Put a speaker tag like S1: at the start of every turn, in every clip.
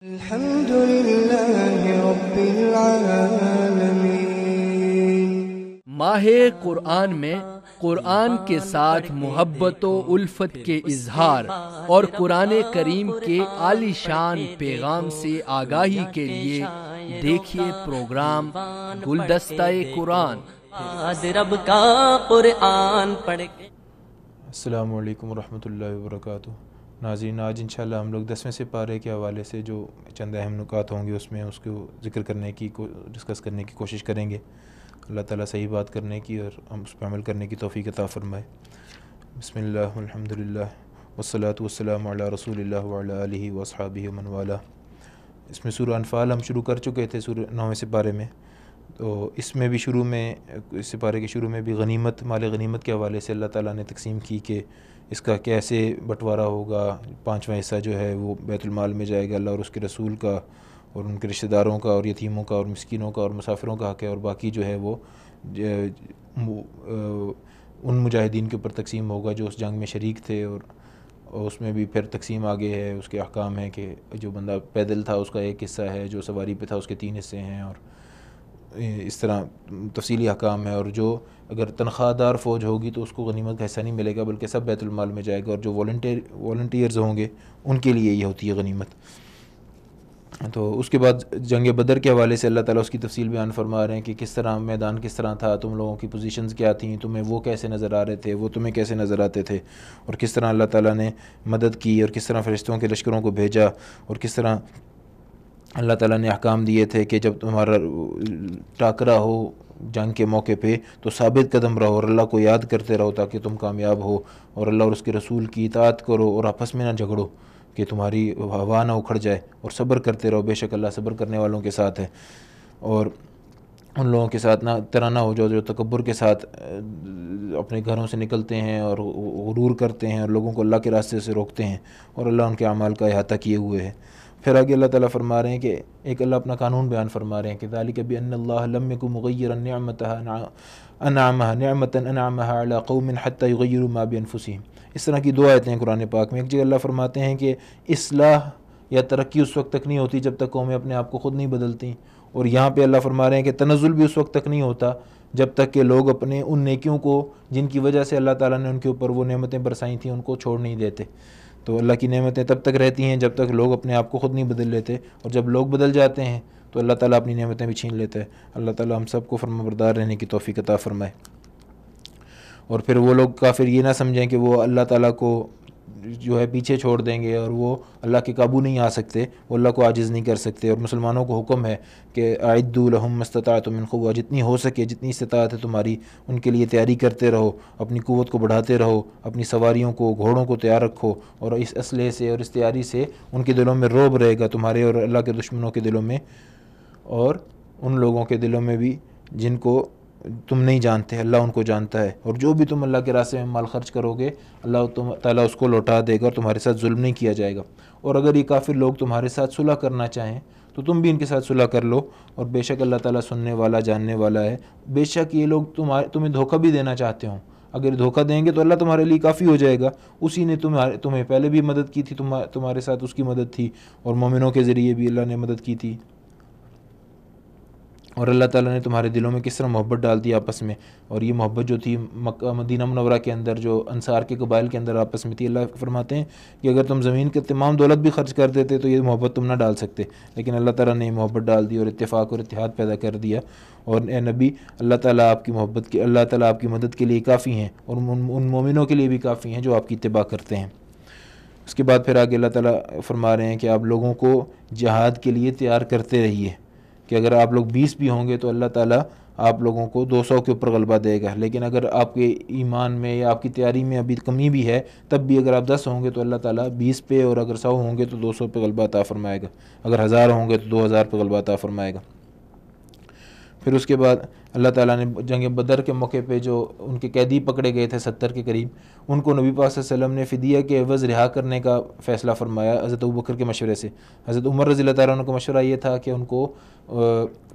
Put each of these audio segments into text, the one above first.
S1: الحمد لله رب العالمين۔
S2: ماہ قرآن میں قرآن کے ساتھ محبت و الفت کے اظہار اور قرآن کریم کے عالی شان پیغام سے آگاہی کے لیے دیکھیے پروگرام گلدستہ قرآن۔
S3: رب کا قرآن پڑھ کے۔
S4: السلام علیکم ورحمۃ اللہ وبرکاتہ۔ ناظرین، آج انشاءاللہ ہم لوگ 10ویں سپارے کے حوالے سے جو چند اہم نکات ہوں گے اس میں اس کو ذکر کرنے کی ڈسکس کرنے کی کوشش کریں گے۔ اللہ تعالیٰ صحیح بات کرنے کی اور ہم اس پہ عمل کرنے کی توفیق عطا فرمائے۔ بسم اللہ الحمد للہ والصلاۃ والسلام علی رسول اللہ وعلی آلہ واصحابہ ومن والہ۔ اس میں سورہ انفال ہم شروع کر چکے تھے 9ویں سپارے میں، تو اس میں بھی اس سپارے کے شروع میں بھی مال غنیمت کے حوالے سے اللہ تعالیٰ نے تقسیم کی کہ اس کا کیسے بٹوارا ہوگا۔ 5واں حصہ جو ہے وہ بیت المال میں جائے گا، اللہ اور اس کے رسول کا اور ان کے رشتہ داروں کا اور یتیموں کا اور مسکینوں کا اور مسافروں کا حق ہے، اور باقی جو ہے وہ ان مجاہدین کے اوپر تقسیم ہوگا جو اس جنگ میں شریک تھے، اور اس میں بھی پھر تقسیم آگے ہے، اس کے احکام ہیں کہ جو بندہ پیدل تھا اس کا ایک حصہ ہے، جو سواری پہ تھا اس کے 3 حصے ہیں، اور اس طرح تفصیلی احکام ہے۔ اور جو اگر تنخواہ دار فوج ہوگی تو اس کو غنیمت کا حصہ نہیں ملے گا بلکہ سب بیت المال میں جائے گا، اور جو والنٹیئرز ہوں گے ان کے لیے یہ ہوتی ہے غنیمت۔ تو اس کے بعد جنگ بدر کے حوالے سے اللہ تعالیٰ اس کی تفصیل بیان فرما رہے ہیں کہ کس طرح میدان کس طرح تھا، تم لوگوں کی پوزیشنز کیا تھیں، تمہیں وہ کیسے نظر آ رہے تھے، وہ تمہیں کیسے نظر آتے تھے، اور کس طرح اللہ تعالیٰ نے مدد کی، اور کس طرح فرشتوں کے لشکروں کو بھیجا، اور کس طرح اللہ تعالیٰ نے احکام دیے تھے کہ جب تمہارا ٹاکرا ہو جنگ کے موقع پہ تو ثابت قدم رہو اور اللہ کو یاد کرتے رہو تاکہ تم کامیاب ہو، اور اللہ اور اس کے رسول کی اطاعت کرو اور آپس میں نہ جھگڑو کہ تمہاری ہوا نہ اکھڑ جائے، اور صبر کرتے رہو، بے شک اللہ صبر کرنے والوں کے ساتھ ہے۔ اور ان لوگوں کے ساتھ طرح نہ ہو جو تکبر کے ساتھ اپنے گھروں سے نکلتے ہیں اور غرور کرتے ہیں اور لوگوں کو اللہ کے راستے سے روکتے ہیں، اور اللہ ان کے اعمال کا احاطہ کیے ہوئے ہے۔ پھر آگے اللہ تعالیٰ فرما رہے ہیں کہ ایک اللہ اپنا قانون بیان فرما رہے ہیں کہ ذالک بأن اللہ لم یکن مغیرا نعمۃ انعمها علی قوم حتی یغیروا ما بانفسہم۔ اس طرح کی 2 آیتیں ہیں قرآن پاک میں۔ ایک جگہ اللہ فرماتے ہیں کہ اصلاح یا ترقی اس وقت تک نہیں ہوتی جب تک قومیں اپنے آپ کو خود نہیں بدلتی، اور یہاں پہ اللہ فرما رہے ہیں کہ تنزل بھی اس وقت تک نہیں ہوتا جب تک کہ لوگ اپنے ان نیکیوں کو جن کی وجہ سے اللہ تعالیٰ نے ان کے اوپر وہ نعمتیں برسائی تھیں ان کو چھوڑ نہیں دیتے۔ تو اللہ کی نعمتیں تب تک رہتی ہیں جب تک لوگ اپنے آپ کو خود نہیں بدل لیتے، اور جب لوگ بدل جاتے ہیں تو اللہ تعالیٰ اپنی نعمتیں بھی چھین لیتا ہے۔ اللہ تعالیٰ ہم سب کو فرمانبردار رہنے کی توفیق عطا فرمائے۔ اور پھر وہ لوگ کافر یہ نہ سمجھیں کہ وہ اللہ تعالیٰ کو جو ہے پیچھے چھوڑ دیں گے اور وہ اللہ کے قابو نہیں آ سکتے، وہ اللہ کو عاجز نہیں کر سکتے۔ اور مسلمانوں کو حکم ہے کہ اعدوا لہم ما استطعتم من قوہ، جتنی ہو سکے جتنی استطاعت ہے تمہاری ان کے لیے تیاری کرتے رہو، اپنی قوت کو بڑھاتے رہو، اپنی سواریوں کو گھوڑوں کو تیار رکھو، اور اس اسلحے سے اور اس تیاری سے ان کے دلوں میں رعب رہے گا تمہارے اور اللہ کے دشمنوں کے دلوں میں، اور ان لوگوں کے دلوں میں بھی جن کو تم نہیں جانتے، اللہ ان کو جانتا ہے۔ اور جو بھی تم اللہ کے راستے میں مال خرچ کرو گے اللہ تعالیٰ اس کو لوٹا دے گا اور تمہارے ساتھ ظلم نہیں کیا جائے گا۔ اور اگر یہ کافر لوگ تمہارے ساتھ صلح کرنا چاہیں تو تم بھی ان کے ساتھ صلح کر لو، اور بے شک اللہ تعالیٰ سننے والا جاننے والا ہے۔ بے شک یہ لوگ تمہیں دھوکہ بھی دینا چاہتے ہوں، اگر دھوکہ دیں گے تو اللہ تمہارے لیے کافی ہو جائے گا، اسی نے تمہیں پہلے بھی مدد کی تھی، تمہارے ساتھ اس کی مدد تھی، اور مومنوں کے ذریعے بھی اللہ نے مدد کی تھی۔ اور اللہ تعالیٰ نے تمہارے دلوں میں کس طرح محبت ڈال دی آپس میں، اور یہ محبت جو تھی مکہ مدینہ منورہ کے اندر جو انصار کے قبائل کے اندر آپس میں تھی، اللہ فرماتے ہیں کہ اگر تم زمین کے تمام دولت بھی خرچ کر دیتے تو یہ محبت تم نہ ڈال سکتے، لیکن اللہ تعالیٰ نے محبت ڈال دی اور اتفاق اور اتحاد پیدا کر دیا۔ اور اے نبی، اللہ تعالیٰ آپ کی مدد کے لیے کافی ہیں، اور ان مومنوں کے لیے بھی کافی ہیں جو آپ کی اتباع کرتے ہیں۔ اس کے بعد پھر آگے اللہ تعالیٰ فرما رہے ہیں کہ آپ لوگوں کو جہاد کے لیے تیار کرتے رہیے، کہ اگر آپ لوگ 20 بھی ہوں گے تو اللہ تعالیٰ آپ لوگوں کو 200 کے اوپر غلبہ دے گا، لیکن اگر آپ کے ایمان میں یا آپ کی تیاری میں ابھی کمی بھی ہے تب بھی اگر آپ 10 ہوں گے تو اللہ تعالیٰ 20 پہ، اور اگر 100 ہوں گے تو 200 پہ غلبہ عطا فرمائے گا، اگر 1000 ہوں گے تو 2000 پہ غلبہ عطا فرمائے گا۔ پھر اس کے بعد اللہ تعالیٰ نے جنگ بدر کے موقع پہ جو ان کے قیدی پکڑے گئے تھے 70 کے قریب، ان کو نبی پاک صلی اللہ علیہ وسلم نے فدیہ کے عوض رہا کرنے کا فیصلہ فرمایا حضرت ابوبکر کے مشورے سے۔ حضرت عمر رضی اللہ تعالیٰ عنہ کا مشورہ یہ تھا کہ ان کو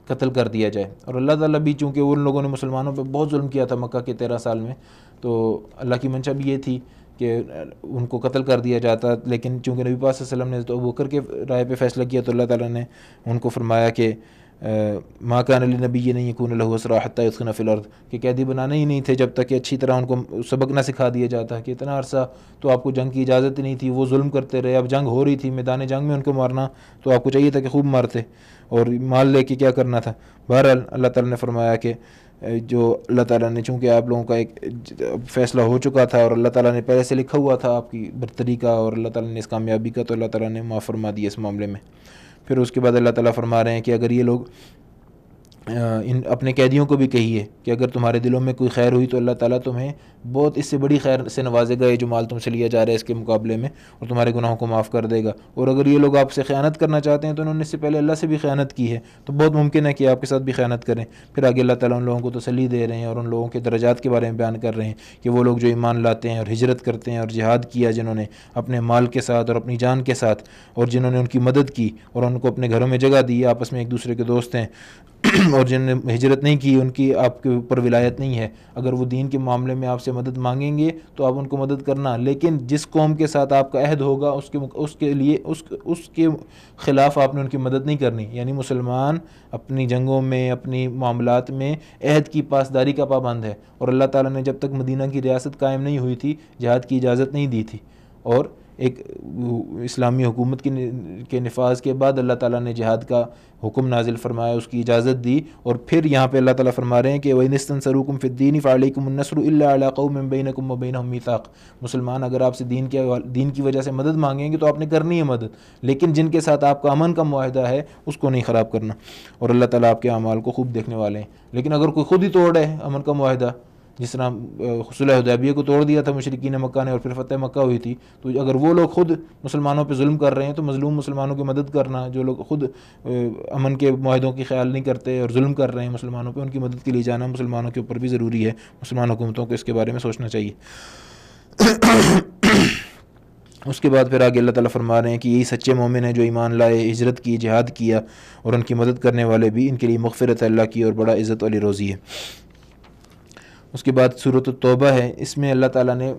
S4: قتل کر دیا جائے، اور اللہ تعالیٰ بھی چونکہ ان لوگوں نے مسلمانوں پہ بہت ظلم کیا تھا مکہ کے 13 سال میں، تو اللہ کی منشا بھی یہ تھی کہ ان کو قتل کر دیا جاتا، لیکن چونکہ نبی پاک صلی اللہ علیہ وسلم نے تو ابوبکر کے رائے پہ فیصلہ کیا تو اللہ تعالیٰ نے ان کو فرمایا کہ ما کان لنبی ان یکون لہ اسریٰ حتی یثخن فی الارض، کہ قیدی بنانے ہی نہیں تھے جب تک کہ اچھی طرح ان کو سبق نہ سکھا دیا جاتا، کہ اتنا عرصہ تو آپ کو جنگ کی اجازت ہی نہیں تھی، وہ ظلم کرتے رہے، اب جنگ ہو رہی تھی، میدان جنگ میں ان کو مارنا تو آپ کو چاہیے تھا کہ خوب مارتے، اور مال لے کے کیا کرنا تھا۔ بہرحال اللہ تعالیٰ نے فرمایا کہ جو اللہ تعالیٰ نے چونکہ آپ لوگوں کا ایک فیصلہ ہو چکا تھا اور اللہ تعالیٰ نے پہلے سے لکھا ہوا تھا آپ کی برتری کا اور اللہ تعالیٰ نے اس کامیابی کا، تو اللہ تعالیٰ نے معاف فرما دیا اس معاملے میں۔ پھر اس کے بعد اللہ تعالیٰ فرما رہے ہیں کہ اگر یہ لوگ ان اپنے قیدیوں کو بھی کہیے کہ اگر تمہارے دلوں میں کوئی خیر ہوئی تو اللہ تعالیٰ تمہیں بہت اس سے بڑی خیر سے نوازے گا، یہ جو مال تم سے لیا جا رہا ہے اس کے مقابلے میں، اور تمہارے گناہوں کو معاف کر دے گا۔ اور اگر یہ لوگ آپ سے خیانت کرنا چاہتے ہیں تو انہوں نے اس سے پہلے اللہ سے بھی خیانت کی ہے، تو بہت ممکن ہے کہ آپ کے ساتھ بھی خیانت کریں۔ پھر آگے اللہ تعالیٰ ان لوگوں کو تسلی دے رہے ہیں اور ان لوگوں کے درجات کے بارے میں بیان کر رہے ہیں کہ وہ لوگ جو ایمان لاتے ہیں اور ہجرت کرتے ہیں اور جہاد کیا جنہوں نے اپنے مال کے ساتھ اور اپنی جان کے ساتھ، اور جنہوں نے ان کی مدد کی اور ان کو اپنے گھروں میں جگہ دی، آپس میں ایک دوسرے کے دوست ہیں، اور جنہوں نے ہجرت نہیں کی ان کی آپ کے اوپر ولایت نہیں ہے، اگر وہ دین کے معاملے میں آپ سے مدد مانگیں گے تو آپ ان کو مدد کرنا، لیکن جس قوم کے ساتھ آپ کا عہد ہوگا اس کے خلاف آپ نے ان کی مدد نہیں کرنی۔ یعنی مسلمان اپنی جنگوں میں اپنی معاملات میں عہد کی پاسداری کا پابند ہے، اور اللہ تعالیٰ نے جب تک مدینہ کی ریاست قائم نہیں ہوئی تھی جہاد کی اجازت نہیں دی تھی، اور ایک اسلامی حکومت کے نفاذ کے بعد اللہ تعالیٰ نے جہاد کا حکم نازل فرمایا، اس کی اجازت دی، اور پھر یہاں پہ اللہ تعالیٰ فرما رہے ہیں کہ وَإِنِ اسْتَنصَرُوكُمْ فِي الدِّينِ فَعَلَيْكُمُ النَّصْرُ إِلَّا عَلَىٰ قَوْمٍ بَيْنَكُمْ وَبَيْنَهُمْ مِيثَاقٌ۔ مسلمان اگر آپ سے دین کی وجہ سے مدد مانگیں گے تو آپ نے کرنی ہے مدد، لیکن جن کے ساتھ آپ کا امن کا معاہدہ ہے اس کو نہیں خراب کرنا، اور اللہ تعالیٰ آپ کے اعمال کو خوب دیکھنے والے ہیں۔ لیکن اگر کوئی خود ہی توڑ ہے امن کا معاہدہ، جس طرح صلح حدیبیہ کو توڑ دیا تھا مشرکین مکہ نے اور پھر فتح مکہ ہوئی تھی، تو اگر وہ لوگ خود مسلمانوں پہ ظلم کر رہے ہیں تو مظلوم مسلمانوں کی مدد کرنا، جو لوگ خود امن کے معاہدوں کی خیال نہیں کرتے اور ظلم کر رہے ہیں مسلمانوں پہ، ان کی مدد کے لیے جانا مسلمانوں کے اوپر بھی ضروری ہے۔ مسلمان حکومتوں کو اس کے بارے میں سوچنا چاہیے۔ اس کے بعد پھر آگے اللہ تعالیٰ فرما رہے ہیں کہ یہی سچے مومن ہیں جو ایمان لائے، ہجرت کی، جہاد کیا، اور ان کی مدد کرنے والے بھی، ان کے لیے مغفرت ہے اللہ کی اور بڑا عزت والی روزی ہے۔ اس کے بعد سورۃ التوبہ ہے، اس میں اللہ تعالیٰ نے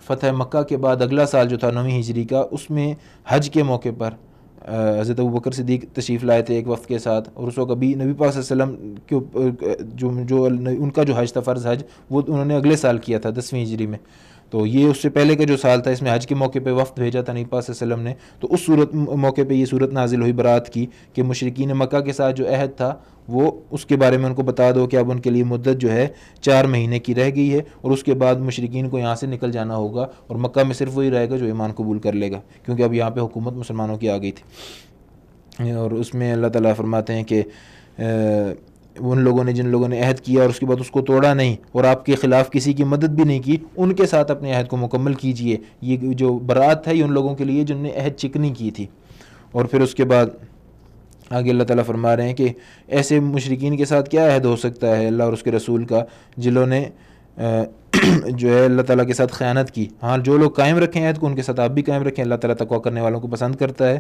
S4: فتح مکہ کے بعد اگلا سال جو تھا 9ویں ہجری کا، اس میں حج کے موقع پر حضرت ابوبکر صدیق تشریف لائے تھے ایک وفد کے ساتھ، اور اس وقت ابھی نبی پاک صلی اللہ علیہ وسلم کے جو ان کا جو حج تھا، فرض حج، وہ انہوں نے اگلے سال کیا تھا 10ویں ہجری میں، تو یہ اس سے پہلے کا جو سال تھا اس میں حج کے موقع پہ وفد بھیجا تھا نبی پاک صلی اللہ علیہ وسلم نے، تو اس صورت موقع پہ یہ صورت نازل ہوئی برات کی کہ مشرکین مکہ کے ساتھ جو عہد تھا وہ اس کے بارے میں ان کو بتا دو کہ اب ان کے لیے مدت جو ہے 4 مہینے کی رہ گئی ہے، اور اس کے بعد مشرکین کو یہاں سے نکل جانا ہوگا، اور مکہ میں صرف وہی رہے گا جو ایمان قبول کر لے گا، کیونکہ اب یہاں پہ حکومت مسلمانوں کی آ گئی تھی۔ اور اس میں اللہ تعالیٰ فرماتے ہیں کہ ان لوگوں نے جن لوگوں نے عہد کیا اور اس کے بعد اس کو توڑا نہیں اور آپ کے خلاف کسی کی مدد بھی نہیں کی، ان کے ساتھ اپنے عہد کو مکمل کیجئے۔ یہ جو برات ہے یہ ان لوگوں کے لیے جن نے عہد چکنی کی تھی۔ اور پھر اس کے بعد آگے اللہ تعالیٰ فرما رہے ہیں کہ ایسے مشرکین کے ساتھ کیا عہد ہو سکتا ہے اللہ اور اس کے رسول کا، جنہوں نے جو ہے اللہ تعالیٰ کے ساتھ خیانت کی۔ ہاں، جو لوگ قائم رکھیں عہد کو ان کے ساتھ آپ بھی قائم رکھیں، اللہ تعالیٰ تقویٰ کرنے والوں کو پسند کرتا ہے۔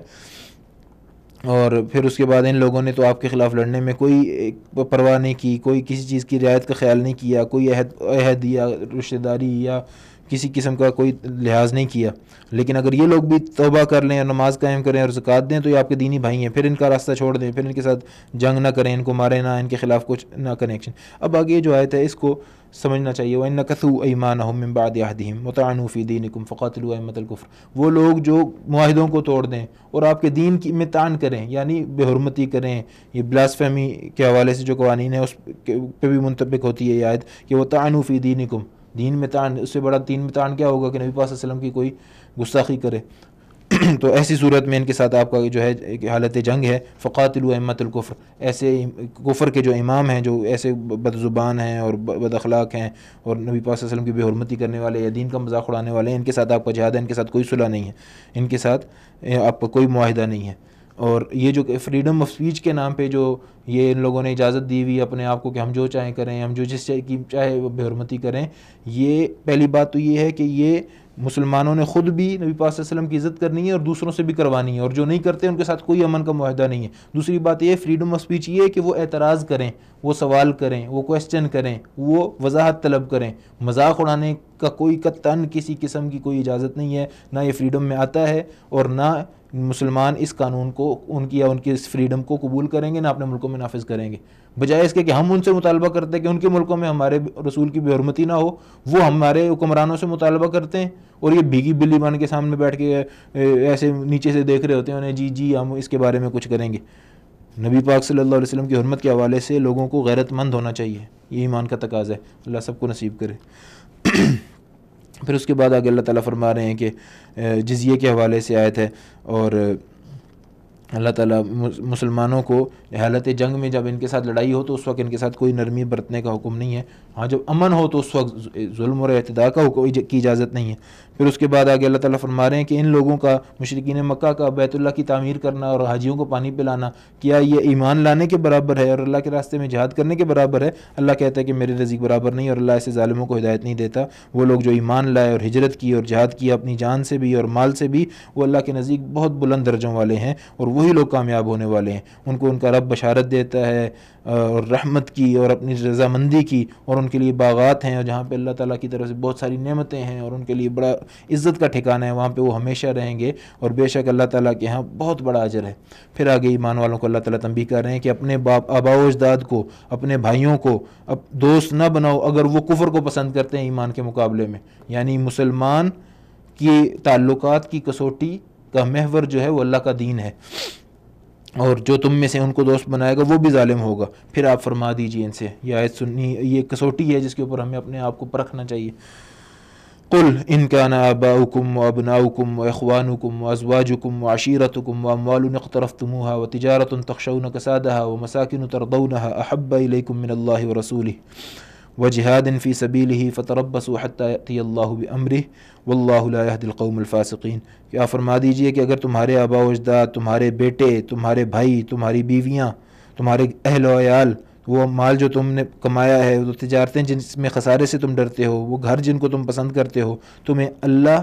S4: اور پھر اس کے بعد ان لوگوں نے تو آپ کے خلاف لڑنے میں کوئی پرواہ نہیں کی، کوئی کسی چیز کی رعایت کا خیال نہیں کیا، کوئی عہد یا رشتہ داری یا کسی قسم کا کوئی لحاظ نہیں کیا۔ لیکن اگر یہ لوگ بھی توبہ کر لیں اور نماز قائم کریں اور زکوٰۃ دیں تو یہ آپ کے دینی بھائی ہیں، پھر ان کا راستہ چھوڑ دیں، پھر ان کے ساتھ جنگ نہ کریں، ان کو ماریں نہ، ان کے خلاف کچھ نہ کریں ایکشن۔ اب آگے جو آیت ہے اس کو سمجھنا چاہیے، وَإِن نَكَثُوا أَيْمَانَهُم مِّن بَعْدِ عَهْدِهِمْ وَطَعَنُوا فِي دِينِكُمْ فَقَاتِلُوا أَئِمَّةَ الْكُفْرِ، وہ لوگ جو معاہدوں کو توڑ دیں اور آپ کے دین میں طعن کریں، یعنی بے حرمتی کریں، یہ بلاسفیمی کے حوالے سے جو قوانین ہیں اس پہ بھی منطبق ہوتی ہے یہ آیت کہ وَطَعَنُوا فِي دِينِكُمْ، دین میں طعن، اس سے بڑا دین میں طعن کیا ہوگا کہ نبی پاک صلی اللہ علیہ وسلم کی کوئی گستاخی کرے۔ تو ایسی صورت میں ان کے ساتھ آپ کا جو ہے حالت جنگ ہے، فقاتلوا ائمۃ الکفر، ایسے کفر کے جو امام ہیں، جو ایسے بد زبان ہیں اور بد اخلاق ہیں اور نبی پاک صلی اللہ علیہ وسلم کی بے حرمتی کرنے والے یا دین کا مذاق اڑانے والے ہیں، ان کے ساتھ آپ کا جہاد ہے، ان کے ساتھ کوئی صلح نہیں ہے، ان کے ساتھ آپ کا کوئی معاہدہ نہیں ہے۔ اور یہ جو فریڈم آف اسپیچ کے نام پہ جو یہ ان لوگوں نے اجازت دی ہوئی اپنے آپ کو کہ ہم جو چاہیں کریں، ہم جو جس کی چاہے بے حرمتی کریں، یہ پہلی بات تو یہ ہے کہ یہ مسلمانوں نے خود بھی نبی پاک صلی اللہ علیہ وسلم کی عزت کرنی ہے اور دوسروں سے بھی کروانی ہے، اور جو نہیں کرتے ان کے ساتھ کوئی امن کا معاہدہ نہیں ہے۔ دوسری بات یہ فریڈم آف اسپیچ یہ ہے کہ وہ اعتراض کریں، وہ سوال کریں، وہ کویسچن کریں، وہ وضاحت طلب کریں۔ مذاق اڑانے کا کوئی قطعاً کسی قسم کی کوئی اجازت نہیں ہے، نہ یہ فریڈم میں آتا ہے، اور نہ مسلمان اس قانون کو ان کی یا ان کی اس فریڈم کو قبول کریں گے، نہ اپنے ملکوں میں نافذ کریں گے۔ بجائے اس کے کہ ہم ان سے مطالبہ کرتے ہیں کہ ان کے ملکوں میں ہمارے رسول کی بے حرمتی نہ ہو، وہ ہمارے حکمرانوں سے مطالبہ کرتے ہیں اور یہ بھیگی بلی بن کے سامنے بیٹھ کے ایسے نیچے سے دیکھ رہے ہوتے ہیں انہیں، جی ہم اس کے بارے میں کچھ کریں گے۔ نبی پاک صلی اللہ علیہ وسلم کی حرمت کے حوالے سے لوگوں کو غیرت مند ہونا چاہیے، یہ ایمان کا تقاضا ہے، اللہ سب کو نصیب کرے۔ پھر اس کے بعد آگے اللہ تعالیٰ فرما رہے ہیں کہ جزیے کے حوالے سے آیت ہے، اور اللہ تعالیٰ مسلمانوں کو حالت جنگ میں جب ان کے ساتھ لڑائی ہو تو اس وقت ان کے ساتھ کوئی نرمی برتنے کا حکم نہیں ہے، ہاں جب امن ہو تو اس وقت ظلم اور اعتداء کا کی اجازت نہیں ہے۔ پھر اس کے بعد آگے اللہ تعالیٰ فرما رہے ہیں کہ ان لوگوں کا، مشرکین مکہ کا، بیت اللہ کی تعمیر کرنا اور حاجیوں کو پانی پلانا، کیا یہ ایمان لانے کے برابر ہے اور اللہ کے راستے میں جہاد کرنے کے برابر ہے؟ اللہ کہتا ہے کہ میرے رزق برابر نہیں، اور اللہ ایسے ظالموں کو ہدایت نہیں دیتا۔ وہ لوگ جو ایمان لائے اور ہجرت کی اور جہاد کیا اپنی جان سے بھی اور مال سے بھی، وہ اللہ کے نزدیک بہت بلند درجوں والے ہیں، اور وہی لوگ کامیاب ہونے والے ہیں۔ ان کو ان کا رب بشارت دیتا ہے اور رحمت کی اور اپنی رضامندی کی، اور ان کے لیے باغات ہیں، اور جہاں پہ اللہ تعالیٰ کی طرف سے بہت ساری نعمتیں ہیں، اور ان کے لیے بڑا عزت کا ٹھکانہ ہے، وہاں پہ وہ ہمیشہ رہیں گے، اور بے شک اللہ تعالیٰ کے ہاں بہت بڑا اجر ہے۔ پھر آگے ایمان والوں کو اللہ تعالیٰ تنبیہ کر رہے ہیں کہ اپنے آباء و اجداد کو، اپنے بھائیوں کو دوست نہ بناؤ اگر وہ کفر کو پسند کرتے ہیں ایمان کے مقابلے میں، یعنی مسلمان کی تعلقات کی کسوٹی کا محور جو ہے وہ اللہ کا دین ہے، اور جو تم میں سے ان کو دوست بنائے گا وہ بھی ظالم ہوگا۔ پھر آپ فرما دیجئے ان سے، یہ آیت سنی، یہ کسوٹی ہے جس کے اوپر ہمیں اپنے آپ کو پرکھنا چاہیے۔ قل ان كان آباؤكم وابناؤكم واخوانكم وازواجكم وعشيرتكم واموال اقترفتموها وتجارة تخشون كسادها ومساكن ترضونها احب اليكم من الله ورسوله وجهاد في سبيله فتربصوا حتى يأتي الله بأمره والله لا يهدي القوم الفاسقين۔ کیا فرما دیجئے کہ اگر تمہارے آباء و اجداد، تمہارے بیٹے، تمہارے بھائی، تمہاری بیویاں، تمہارے اہل و عیال، وہ مال جو تم نے کمایا ہے، وہ تجارتیں جس میں خسارے سے تم ڈرتے ہو، وہ گھر جن کو تم پسند کرتے ہو، تمہیں اللہ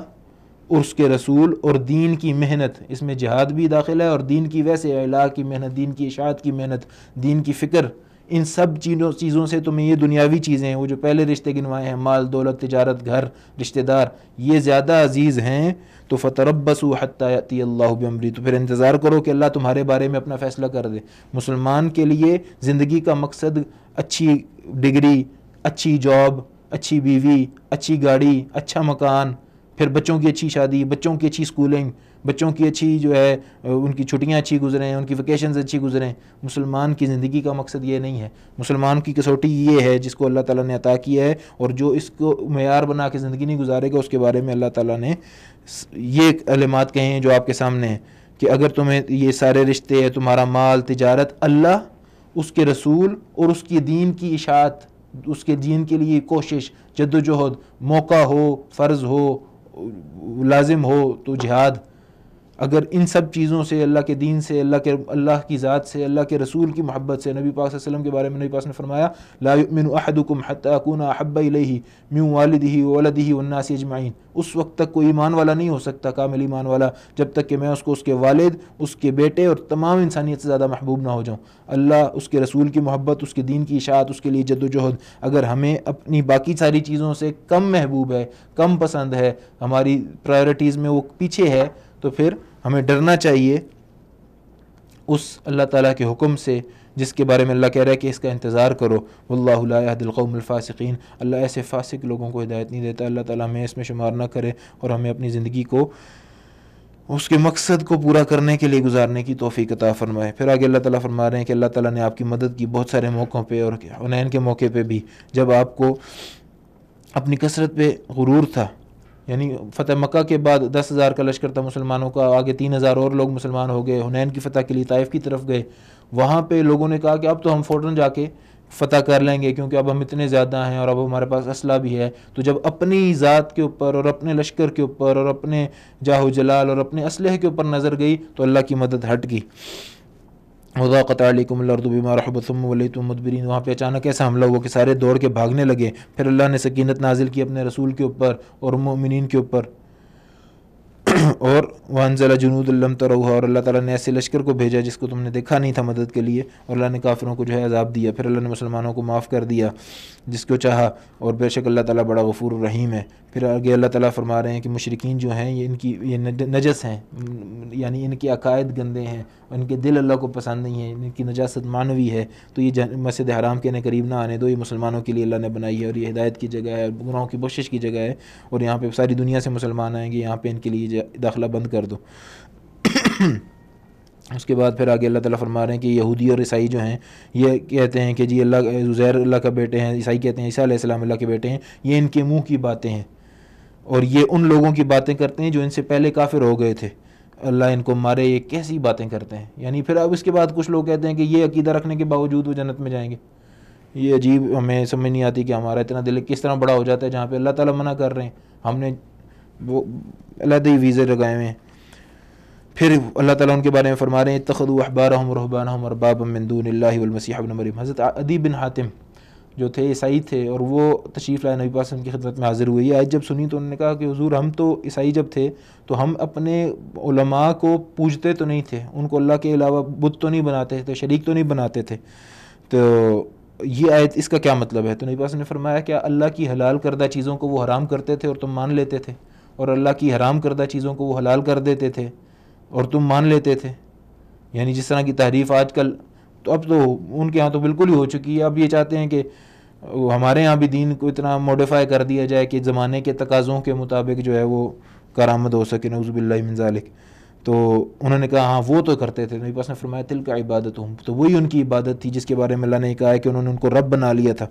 S4: اور اس کے رسول اور دین کی محنت، اس میں جہاد بھی داخل ہے اور دین کی ویسے اعلاء کی محنت، دین کی اشاعت کی محنت، دین کی فکر، ان سب چیزوں سے تمہیں یہ دنیاوی چیزیں ہیں، وہ جو پہلے رشتے گنوائے ہیں، مال، دولت، تجارت، گھر، رشتہ دار، یہ زیادہ عزیز ہیں، تو فتربصوا حتی یأتی اللہ بامرہ، تو پھر انتظار کرو کہ اللہ تمہارے بارے میں اپنا فیصلہ کر دے۔ مسلمان کے لیے زندگی کا مقصد اچھی ڈگری، اچھی جاب، اچھی بیوی، اچھی گاڑی، اچھا مکان، پھر بچوں کی اچھی شادی، بچوں کی اچھی سکولنگ، بچوں کی اچھی جو ہے ان کی چھٹیاں اچھی گزریں، ان کی ویکیشنز اچھی گزریں۔ مسلمان کی زندگی کا مقصد یہ نہیں ہے، مسلمان کی کسوٹی یہ ہے جس کو اللہ تعالیٰ نے عطا کیا ہے، اور جو اس کو معیار بنا کے زندگی نہیں گزارے گا اس کے بارے میں اللہ تعالیٰ نے یہ علامات کہے ہیں جو آپ کے سامنے ہیں کہ اگر تمہیں یہ سارے رشتے، تمہارا مال، تجارت، اللہ، اس کے رسول اور اس کی دین کی اشاعت، اس کے دین کے لیے کوشش، جدوجہد، موقع ہو، فرض ہو، لازم ہو تو جہاد، اگر ان سب چیزوں سے، اللہ کے دین سے، اللہ کی ذات سے، اللہ کے رسول کی محبت سے، نبی پاک صلی اللہ علیہ وسلم کے بارے میں نبی پاک نے فرمایا لا یؤمن احدکم حتی اکون احب الیہ من والدہ وولدہ والناس اجمعین، اس وقت تک کوئی ایمان والا نہیں ہو سکتا، کامل ایمان والا، جب تک کہ میں اس کو اس کے والد، اس کے بیٹے اور تمام انسانیت سے زیادہ محبوب نہ ہو جاؤں۔ اللہ، اس کے رسول کی محبت، اس کے دین کی اشاعت، اس کے لیے جد و جہد اگر ہمیں اپنی باقی ساری چیزوں سے کم محبوب ہے، کم پسند ہے، ہماری پرائرٹیز میں وہ پیچھے ہے، تو پھر ہمیں ڈرنا چاہیے اس اللہ تعالیٰ کے حکم سے جس کے بارے میں اللہ کہہ رہا ہے کہ اس کا انتظار کرو۔ واللہ لا یہدی القوم الفاسقین، اللہ ایسے فاسق لوگوں کو ہدایت نہیں دیتا۔ اللہ تعالیٰ ہمیں اس میں شمار نہ کرے اور ہمیں اپنی زندگی کو اس کے مقصد کو پورا کرنے کے لیے گزارنے کی توفیق عطا فرمائے۔ پھر آگے اللہ تعالیٰ فرما رہے ہیں کہ اللہ تعالیٰ نے آپ کی مدد کی بہت سارے موقعوں پہ، اور حنین کے موقع پہ بھی، جب آپ کو اپنی کثرت پہ غرور تھا، یعنی فتح مکہ کے بعد 10,000 کا لشکر تھا مسلمانوں کا، آگے 3,000 اور لوگ مسلمان ہو گئے، حنین کی فتح کے لیے طائف کی طرف گئے، وہاں پہ لوگوں نے کہا کہ اب تو ہم فوراً جا کے فتح کر لیں گے کیونکہ اب ہم اتنے زیادہ ہیں اور اب ہمارے پاس اسلحہ بھی ہے۔ تو جب اپنی ذات کے اوپر اور اپنے لشکر کے اوپر اور اپنے جاہ و جلال اور اپنے اسلحے کے اوپر نظر گئی تو اللہ کی مدد ہٹ گئی۔ وضاقت علیکم الارض بما رحبت ثم ولیتم مدبرین، وہاں پہ اچانک ایسا حملہ ہوا کہ سارے دوڑ کے بھاگنے لگے، پھر اللہ نے سکینت نازل کی اپنے رسول کے اوپر اور مومنین کے اوپر، اور وانزل جنود لم تروها، اور اللہ تعالیٰ نے ایسے لشکر کو بھیجا جس کو تم نے دیکھا نہیں تھا مدد کے لیے، اور اللہ نے کافروں کو جو ہے عذاب دیا، پھر اللہ نے مسلمانوں کو معاف کر دیا جس کو چاہا، اور بے شک اللہ تعالیٰ بڑا غفور الرحیم ہے۔ پھر آگے اللہ تعالیٰ فرما رہے ہیں کہ مشرکین جو ہیں یہ نجس ہیں، یعنی ان کے عقائد گندے ہیں، ان کے دل اللہ کو پسند نہیں ہیں، ان کی نجاست معنوی ہے، تو یہ مسجد حرام کے قریب نہ آنے دو، یہ مسلمانوں کے لیے اللہ نے بنائی ہے، اور یہ ہدایت کی جگہ ہے، گناہوں کی بخشش کی جگہ ہے، اور یہاں پہ ساری دنیا سے مسلمان آئیں گے، یہاں پہ ان کے لیے داخلہ بند کر دو۔ اس کے بعد پھر آگے اللہ تعالیٰ فرما رہے ہیں کہ یہودی اور عیسائی جو ہیں یہ کہتے ہیں کہ جی اللہ عزیر اللہ کا بیٹے ہیں، عیسائی کہتے ہیں عیسیٰ علیہ السلام اللہ کے بیٹے ہیں، یہ ان کے منہ کی باتیں ہیں، اور یہ ان لوگوں کی باتیں کرتے ہیں جو ان سے پہلے کافر ہو گئے تھے، اللہ ان کو مارے، یہ کیسی باتیں کرتے ہیں۔ یعنی پھر اب اس کے بعد کچھ لوگ کہتے ہیں کہ یہ عقیدہ رکھنے کے باوجود وہ جنت میں جائیں گے۔ یہ عجیب، ہمیں سمجھ نہیں آتی کہ ہمارا اتنا دل کس طرح بڑا ہو جاتا ہے جہاں پہ اللہ تعالیٰ منع کر رہے ہیں، ہم نے وہ علیحدہ ہی ویزے لگائے ہوئے ہیں۔ پھر اللہ تعالیٰ ان کے بارے میں فرما رہے ہیں اتخذوا احبارهم ورهبانهم اربابا من دون اللہ والمسیح ابن مریم۔ حضرت عدی بن حاتم جو تھے عیسائی تھے، اور وہ تشریف لائے نبی پاک صلی اللہ علیہ وسلم کی خدمت میں حاضر ہوئی۔ آیت جب سنی تو انہوں نے کہا کہ حضور ہم تو عیسائی جب تھے تو ہم اپنے علماء کو پوجتے تو نہیں تھے، ان کو اللہ کے علاوہ بت تو نہیں بناتے تھے، شریک تو نہیں بناتے تھے، تو یہ آیت اس کا کیا مطلب ہے؟ تو نبی پاک نے فرمایا کہ اللہ کی حلال کردہ چیزوں کو وہ حرام کرتے تھے اور تم مان لیتے تھے، اور اللہ کی حرام کردہ چیزوں کو وہ حلال کر دیتے تھے اور تم مان لیتے تھے۔ یعنی جس طرح کی تحریف آج کل، تو اب تو ان کے ہاں تو بالکل ہی ہو چکی ہے، اب یہ چاہتے ہیں کہ ہمارے ہاں بھی دین کو اتنا موڈیفائی کر دیا جائے کہ زمانے کے تقاضوں کے مطابق جو ہے وہ کارآمد ہو سکے، نعوذ باللہ من ذالک۔ تو انہوں نے کہا ہاں وہ تو کرتے تھے، نبی پاک نے فرمایا تلک عبادتہم، تو وہی ان کی عبادت تھی جس کے بارے میں اللہ نے کہا ہے کہ انہوں نے ان کو رب بنا لیا تھا،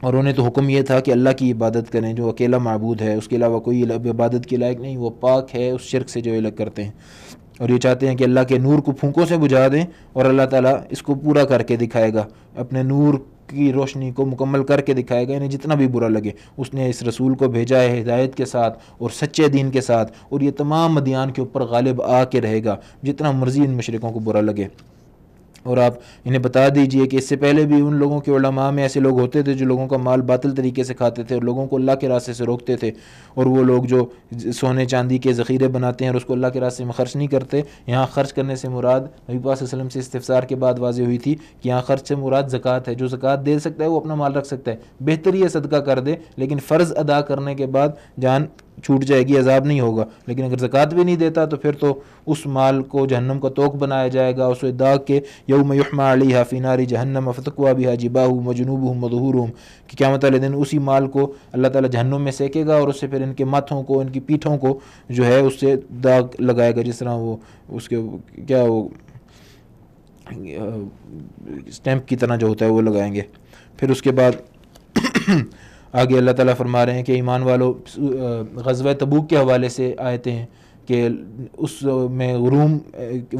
S4: اور انہیں تو حکم یہ تھا کہ اللہ کی عبادت کریں جو اکیلا معبود ہے، اس کے علاوہ کوئی عبادت کے لائق نہیں، وہ پاک ہے اس شرک سے جو الگ کرتے ہیں، اور یہ چاہتے ہیں کہ اللہ کے نور کو پھونکوں سے بجھا دیں، اور اللہ تعالیٰ اس کو پورا کر کے دکھائے گا، اپنے نور کی روشنی کو مکمل کر کے دکھائے گا، انہیں جتنا بھی برا لگے۔ اس نے اس رسول کو بھیجا ہے ہدایت کے ساتھ اور سچے دین کے ساتھ، اور یہ تمام ادیان کے اوپر غالب آ کے رہے گا، جتنا مرضی ان مشرکوں کو برا لگے۔ اور آپ انہیں بتا دیجئے کہ اس سے پہلے بھی ان لوگوں کے علماء میں ایسے لوگ ہوتے تھے جو لوگوں کا مال باطل طریقے سے کھاتے تھے اور لوگوں کو اللہ کے راستے سے روکتے تھے، اور وہ لوگ جو سونے چاندی کے ذخیرے بناتے ہیں اور اس کو اللہ کے راستے میں خرچ نہیں کرتے۔ یہاں خرچ کرنے سے مراد نبی پاک صلی اللہ علیہ وسلم سے استفسار کے بعد واضح ہوئی تھی کہ یہاں خرچ سے مراد زکوٰۃ ہے، جو زکوٰۃ دے سکتا ہے وہ اپنا مال رکھ سکتا ہے، بہتر یہ صدقہ کر دے، لیکن فرض ادا کرنے کے بعد جان چھوٹ جائے گی، عذاب نہیں ہوگا۔ لیکن اگر زکوٰۃ بھی نہیں دیتا تو پھر تو اس مال کو جہنم کا توق بنایا جائے گا، اسے داغ کے یوم یحمى علیہا فی نار جہنم فتقوی بہا جباہہم وجنوبہم وظہورہم، کہ قیامت والے دن اسی مال کو اللہ تعالیٰ جہنم میں سینکے گا، اور اس سے پھر ان کے ماتھوں کو، ان کی پیٹھوں کو جو ہے اس سے داغ لگائے گا، جس طرح وہ اس کے کیا وہ اسٹیمپ کی طرح جو ہوتا ہے وہ لگائیں گے۔ پھر اس کے بعد آگے اللہ تعالیٰ فرما رہے ہیں کہ ایمان والو، غزوہ تبوک کے حوالے سے آیتیں ہیں کہ اس میں روم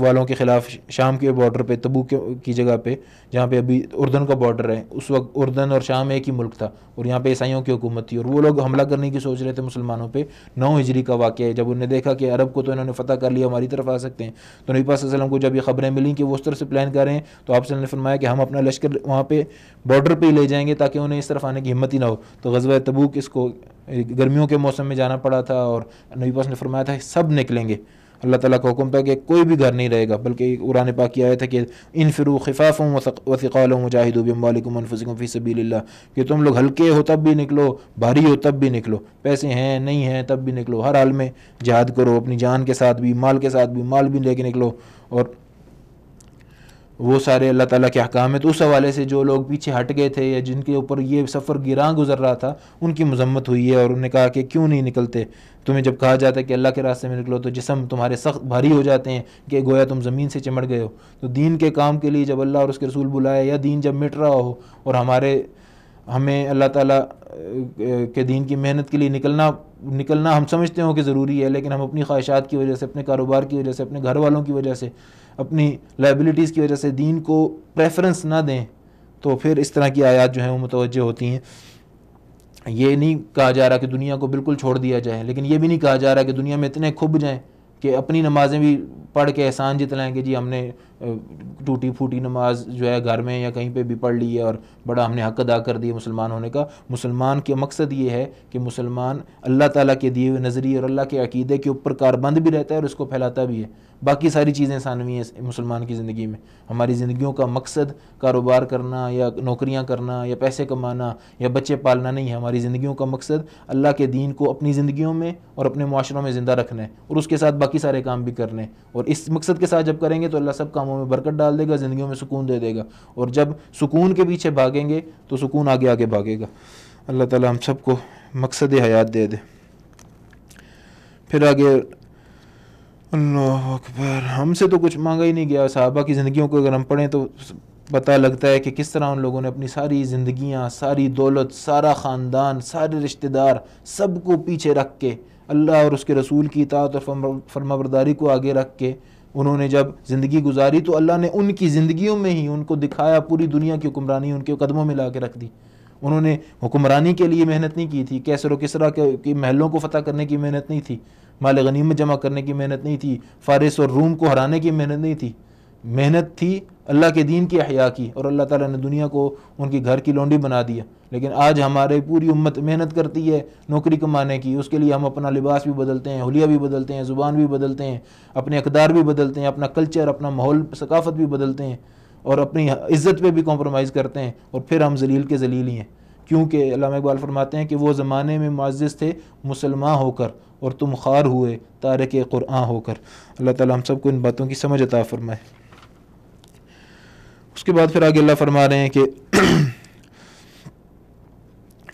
S4: والوں کے خلاف شام کے بارڈر پہ، تبوک کی جگہ پہ جہاں پہ ابھی اردن کا بارڈر ہے، اس وقت اردن اور شام ایک ہی ملک تھا، اور یہاں پہ عیسائیوں کی حکومت تھی، اور وہ لوگ حملہ کرنے کی سوچ رہے تھے مسلمانوں پہ۔ 9 ہجری کا واقعہ ہے، جب انہوں نے دیکھا کہ عرب کو تو انہوں نے فتح کر لیا، ہماری طرف آ سکتے ہیں، تو نبی پاک صلی اللہ علیہ وسلم کو جب یہ خبریں ملیں کہ وہ اس طرف سے پلان کر رہے ہیں، تو آپ صلی اللہ علیہ وسلم نے فرمایا کہ ہم اپنا لشکر وہاں پہ بارڈر پہ ہی لے جائیں گے تاکہ انہیں اس طرف آنے کی ہمت ہی نہ ہو۔ تو غزوہ تبوک اس کو گرمیوں کے موسم میں جانا پڑا تھا، اور نبی پاک نے فرمایا تھا سب نکلیں گے، اللہ تعالیٰ کا حکم تھا کہ کوئی بھی گھر نہیں رہے گا، بلکہ قرآن پاک کی آیت ہے کہ انفروا خفافا وثقالا وجاہدوا باموالکم وانفسکم فی سبیل اللہ، کہ تم لوگ ہلکے ہو تب بھی نکلو، بھاری ہو تب بھی نکلو، پیسے ہیں نہیں ہیں تب بھی نکلو، ہر حال میں جہاد کرو، اپنی جان کے ساتھ بھی، مال کے ساتھ بھی، مال بھی لے کے نکلو، اور وہ سارے اللہ تعالیٰ کے احکام ہیں۔ تو اس حوالے سے جو لوگ پیچھے ہٹ گئے تھے یا جن کے اوپر یہ سفر گراں گزر رہا تھا، ان کی مذمت ہوئی ہے، اور انہوں نے کہا کہ کیوں نہیں نکلتے؟ تمہیں جب کہا جاتا ہے کہ اللہ کے راستے میں نکلو تو جسم تمہارے سخت بھاری ہو جاتے ہیں کہ گویا تم زمین سے چمٹ گئے ہو۔ تو دین کے کام کے لیے جب اللہ اور اس کے رسول بلائے، یا دین جب مٹ رہا ہو اور ہمیں اللہ تعالیٰ کے دین کی محنت کے لیے نکلنا ہم سمجھتے ہوں کہ ضروری ہے، لیکن ہم اپنی خواہشات کی وجہ سے، اپنے کاروبار کی وجہ سے، اپنے گھر والوں کی وجہ سے، اپنی لائبلٹیز کی وجہ سے دین کو پریفرنس نہ دیں، تو پھر اس طرح کی آیات جو ہیں وہ متوجہ ہوتی ہیں۔ یہ نہیں کہا جا رہا کہ دنیا کو بالکل چھوڑ دیا جائے، لیکن یہ بھی نہیں کہا جا رہا کہ دنیا میں اتنے کھب جائیں کہ اپنی نمازیں بھی پڑھ کے احسان جتلائیں کہ جی ہم نے ٹوٹی پھوٹی نماز جو ہے گھر میں یا کہیں پہ بھی پڑھ لی ہے اور بڑا ہم نے حق ادا کر دیا مسلمان ہونے کا. مسلمان کے مقصد یہ ہے کہ مسلمان اللہ تعالیٰ کے دیے ہوئے نظریے اور اللہ کے عقیدے کے اوپر کاربند بھی رہتا ہے اور اس کو پھیلاتا بھی ہے. باقی ساری چیزیں ثانوی ہیں مسلمان کی زندگی میں. ہماری زندگیوں کا مقصد کاروبار کرنا یا نوکریاں کرنا یا پیسے کمانا یا بچے پالنا نہیں ہے. ہماری زندگیوں کا مقصد اللہ کے دین کو اپنی زندگیوں میں اور اپنے معاشروں میں زندہ رکھنا ہے اور اس کے ساتھ باقی سارے کام بھی کرنے ہیں. اور اس مقصد کے ساتھ جب کریں گے تو اللہ سب کاموں میں برکت ڈال دے گا, زندگیوں میں سکون دے دے گا. اور جب سکون کے پیچھے بھاگیں گے تو سکون آگے آگے بھاگے گا. اللہ تعالی ہم سب کو مقصد حیات دے دے. پھر آگے اللہ اکبر, ہم سے تو کچھ مانگا ہی نہیں گیا. صحابہ کی زندگیوں کو اگر ہم پڑھیں تو پتہ لگتا ہے کہ کس طرح ان لوگوں نے اپنی ساری زندگیاں, ساری دولت, سارا خاندان, سارے رشتہ دار سب کو پیچھے رکھ کے اللہ اور اس کے رسول کی اطاعت اور فرمانبرداری کو آگے رکھ کے انہوں نے جب زندگی گزاری تو اللہ نے ان کی زندگیوں میں ہی ان کو دکھایا, پوری دنیا کی حکمرانی ان کے قدموں میں لا کے رکھ دی. انہوں نے حکمرانی کے لیے محنت نہیں کی تھی, کیسر و کسرا کے محلوں کو فتح کرنے کی محنت نہیں تھی, مال غنیمت جمع کرنے کی محنت نہیں تھی, فارس اور روم کو ہرانے کی محنت نہیں تھی. محنت تھی اللہ کے دین کی احیاء کی, اور اللہ تعالیٰ نے دنیا کو ان کی گھر کی لونڈی بنا دیا. لیکن آج ہمارے پوری امت محنت کرتی ہے نوکری کمانے کی, اس کے لیے ہم اپنا لباس بھی بدلتے ہیں, حلیہ بھی بدلتے ہیں, زبان بھی بدلتے ہیں, اپنے اقدار بھی بدلتے ہیں, اپنا کلچر, اپنا ماحول, ثقافت بھی بدلتے ہیں, اور اپنی عزت پہ بھی کمپرومائز کرتے ہیں, اور پھر ہم ذلیل کے ذلیل ہی ہیں. کیونکہ علامہ اقبال فرماتے ہیں کہ وہ زمانے میں معزز تھے مسلمان ہو کر, اور تم خوار ہوئے تارک قرآن ہو کر. اللہ تعالیٰ ہم سب کو ان باتوں کی سمجھ عطا فرمائے. اس کے بعد پھر آگے اللہ فرما رہے ہیں کہ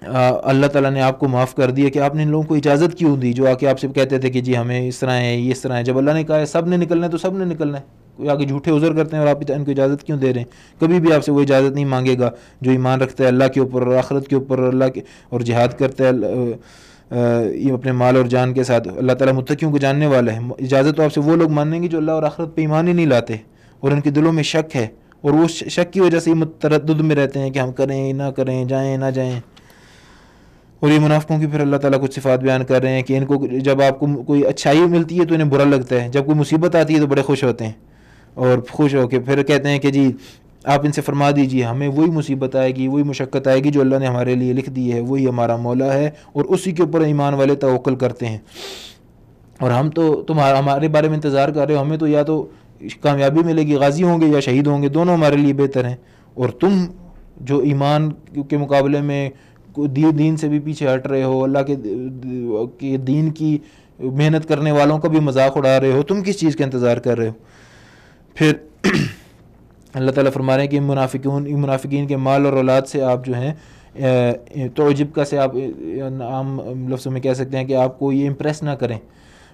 S4: اللہ تعالیٰ نے آپ کو معاف کر دیا کہ آپ نے ان لوگوں کو اجازت کیوں دی جو آ کے آپ سے کہتے تھے کہ جی ہمیں اس طرح ہے, یہ اس طرح ہے. جب اللہ نے کہا ہے سب نے نکلنا ہے تو سب نے نکلنا ہے. کوئی آگے جھوٹے عذر کرتے ہیں اور آپ ان کو اجازت کیوں دے رہے ہیں؟ کبھی بھی آپ سے وہ اجازت نہیں مانگے گا جو ایمان رکھتا ہے اللہ کے اوپر اور آخرت کے اوپر, اور اللہ کے اور جہاد کرتا ہے یہ اپنے مال اور جان کے ساتھ. اللہ تعالیٰ متقیوں کو جاننے والا ہے. اجازت تو آپ سے وہ لوگ مانیں گے جو اللہ اور آخرت پہ ایمان ہی نہیں لاتے اور ان کے دلوں میں شک ہے, اور وہ شک کی وجہ سے یہ تردد میں رہتے ہیں کہ ہم کریں نہ کریں, جائیں نہ جائیں. اور یہ منافقوں کی پھر اللہ تعالیٰ کچھ صفات بیان کر رہے ہیں کہ ان کو جب آپ کو کوئی اچھائی ملتی ہے تو انہیں برا لگتا ہے, جب کوئی مصیبت آتی ہے تو بڑے خوش ہوتے ہیں, اور خوش ہو کے پھر کہتے ہیں کہ جی آپ ان سے فرما دیجیے ہمیں وہی مصیبت آئے گی, وہی مشقت آئے گی جو اللہ نے ہمارے لیے لکھ دی ہے, وہی ہمارا مولا ہے, اور اسی کے اوپر ایمان والے توکل کرتے ہیں. اور ہم تو ہمارے بارے میں انتظار کر رہے ہو, ہمیں تو یا تو کامیابی ملے گی, غازی ہوں گے یا شہید ہوں گے, دونوں ہمارے لیے بہتر ہیں. اور تم جو ایمان کے مقابلے میں دین سے بھی پیچھے ہٹ رہے ہو, اللہ کے دین کی محنت کرنے والوں کا بھی مذاق اڑا رہے ہو, تم کس چیز کا انتظار کر رہے ہو؟ پھر اللہ تعالیٰ فرما رہے ہیں کہ منافقین کے مال اور اولاد سے آپ جو ہیں تعجب کا سے آپ عام لفظوں میں کہہ سکتے ہیں کہ آپ کو یہ امپریس نہ کریں,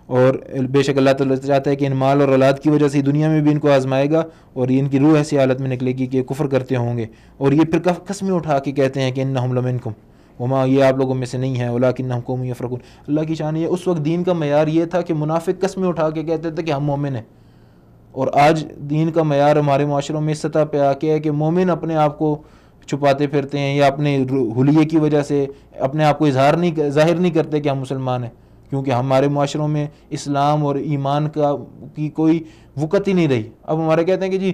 S4: اور بے شک اللہ تعالیٰ چاہتا ہے کہ ان مال اور اولاد کی وجہ سے دنیا میں بھی ان کو آزمائے گا, اور یہ ان کی روح ایسی حالت میں نکلے گی کہ کفر کرتے ہوں گے. اور یہ پھر قسمیں اٹھا کے کہتے ہیں کہ انہم لمنکم وما, یہ آپ لوگوں میں سے نہیں ہے, ولکنہم قوم یفرقون. اللہ کی شان یہ اس وقت دین کا معیار یہ تھا کہ منافق قسمیں اٹھا کے کہتے تھے کہ ہم مومن ہیں, اور آج دین کا معیار ہمارے معاشروں میں اس سطح پہ آ کے ہے کہ مومن اپنے آپ کو چھپاتے پھرتے ہیں یا اپنے حلیے کی وجہ سے اپنے آپ کو ظاہر نہیں کرتے کہ ہم مسلمان ہیں, کیونکہ ہمارے معاشروں میں اسلام اور ایمان کی کوئی وقت ہی نہیں رہی. اب ہمارے کہتے ہیں کہ جی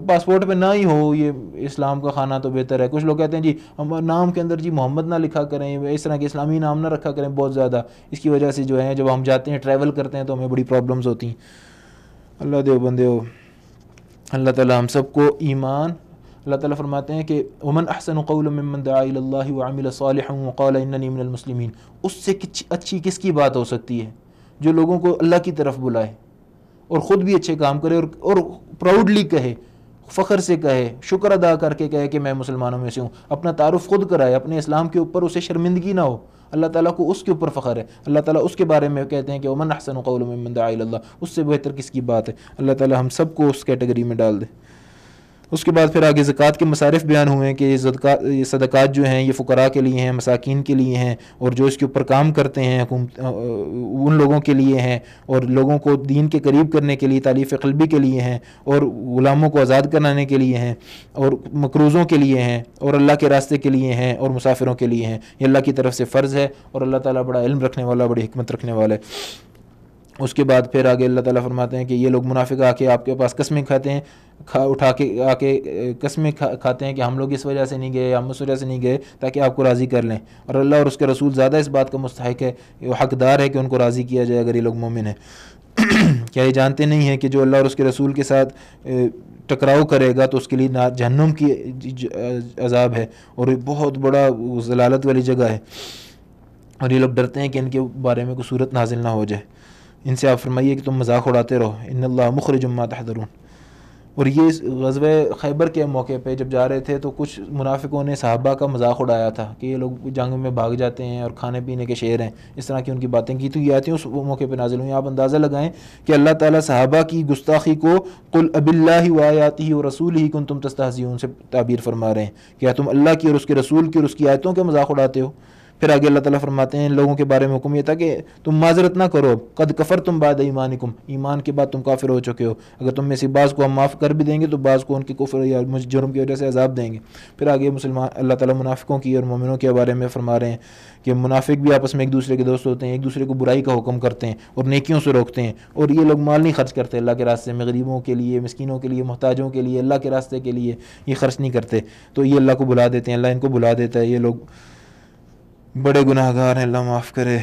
S4: پاسپورٹ پہ نہ ہی ہو یہ اسلام کا خانہ تو بہتر ہے. کچھ لوگ کہتے ہیں جی ہم نام کے اندر جی محمد نہ لکھا کریں, اس طرح کے اسلامی نام نہ رکھا کریں بہت زیادہ, اس کی وجہ سے جو ہے جب ہم جاتے ہیں ٹریول کرتے ہیں تو ہمیں بڑی پرابلمز ہوتی ہیں. اللہ دیو بندے ہو, اللہ تعالیٰ ہم سب کو ایمان. اللہ تعالیٰ فرماتے ہیں کہ ومن احسن قولا ممن دعا الی اللہ وعمل صالحا وقال اننی من المسلمین. اس سے اچھی کس کی بات ہو سکتی ہے جو لوگوں کو اللہ کی طرف بلائے اور خود بھی اچھے کام کرے اور پراؤڈلی کہے, فخر سے کہے, شکر ادا کر کے کہے کہ میں مسلمانوں میں سے ہوں, اپنا تعارف خود کرائے, اپنے اسلام کے اوپر اسے شرمندگی نہ ہو. اللہ تعالیٰ کو اس کے اوپر فخر ہے. اللہ تعالیٰ اس کے بارے میں کہتے ہیں کہ ومن احسن قولا ممن دعا الی اللہ, اس سے بہتر کس کی بات ہے. اللہ تعالیٰ ہم سب کو اس کیٹیگری میں ڈال دے. اس کے بعد پھر آگے زکوٰۃ کے مصارف بیان ہوئے ہیں کہ یہ صدقات جو ہیں یہ فقراء کے لیے ہیں, مساکین کے لیے ہیں, اور جو اس کے اوپر کام کرتے ہیں ان لوگوں کے لیے ہیں, اور لوگوں کو دین کے قریب کرنے کے لیے, تالیف قلبی کے لیے ہیں, اور غلاموں کو آزاد کرانے کے لیے ہیں, اور مقروضوں کے لیے ہیں, اور اللہ کے راستے کے لیے ہیں, اور مسافروں کے لیے ہیں. یہ اللہ کی طرف سے فرض ہے, اور اللہ تعالیٰ بڑا علم رکھنے والا, بڑی حکمت رکھنے والا ہے. اس کے بعد پھر آگے اللہ تعالیٰ فرماتے ہیں کہ یہ لوگ منافق آ کے آپ کے پاس قسمیں کھاتے ہیں، اٹھا کے آ کے قسمیں کھاتے ہیں کہ ہم لوگ اس وجہ سے نہیں گئے، ہم اس وجہ سے نہیں گئے تاکہ آپ کو راضی کر لیں، اور اللہ اور اس کے رسول زیادہ اس بات کا مستحق ہے، وہ حقدار ہے کہ ان کو راضی کیا جائے اگر یہ لوگ مومن ہیں۔ کیا یہ جانتے نہیں ہیں کہ جو اللہ اور اس کے رسول کے ساتھ ٹکراؤ کرے گا تو اس کے لیے جہنم کی عذاب ہے، اور یہ بہت بڑا ضلالت والی جگہ ہے، اور یہ لوگ ڈرتے ہیں کہ ان کے بارے میں کوئی صورت نازل نہ ہو جائے۔ ان سے آپ فرمائیے کہ تم مذاق اڑاتے رہو، ان اللہ مخرج ما تحذرون۔ اور یہ غزوہ خیبر کے موقع پہ جب جا رہے تھے تو کچھ منافقوں نے صحابہ کا مذاق اڑایا تھا کہ یہ لوگ جنگ میں بھاگ جاتے ہیں اور کھانے پینے کے شعر ہیں، اس طرح کی ان کی باتیں کی، تو یہ آتی ہیں اس موقع پہ نازل ہوئی۔ آپ اندازہ لگائیں کہ اللہ تعالیٰ صحابہ کی گستاخی کو قل اب اللہ و آیاتہ و رسولہ کنتم تستہزئون سے تعبیر فرما رہے ہیں، کیا تم اللہ کی اور اس کے رسول کی اور اس کی آیتوں کے مذاق اڑاتے ہو؟ پھر آگے اللہ تعالیٰ فرماتے ہیں ان لوگوں کے بارے میں حکم یہ تھا کہ تم معذرت نہ کرو، قد کفرتم بعد ایمانکم، ایمان کے بعد تم کافر ہو چکے ہو، اگر تم میں سے بعض کو ہم معاف کر بھی دیں گے تو بعض کو ان کے کفر یا جرم کی وجہ سے عذاب دیں گے۔ پھر آگے اللہ تعالیٰ منافقوں کی اور مومنوں کے بارے میں فرما رہے ہیں کہ منافق بھی آپس میں ایک دوسرے کے دوست ہوتے ہیں، ایک دوسرے کو برائی کا حکم کرتے ہیں اور نیکیوں سے روکتے ہیں، اور یہ لوگ مال نہیں خرچ کرتے اللہ کے راستے میں، غریبوں کے لیے، مسکینوں کے لیے، محتاجوں کے لیے، اللہ کے راستے کے لیے یہ خرچ نہیں کرتے، تو یہ اللہ کو بھلا دیتے ہیں، اللہ ان کو بھلا دیتا ہے۔ یہ لوگ بڑے گناہ گار ہیں، اللہ معاف کرے۔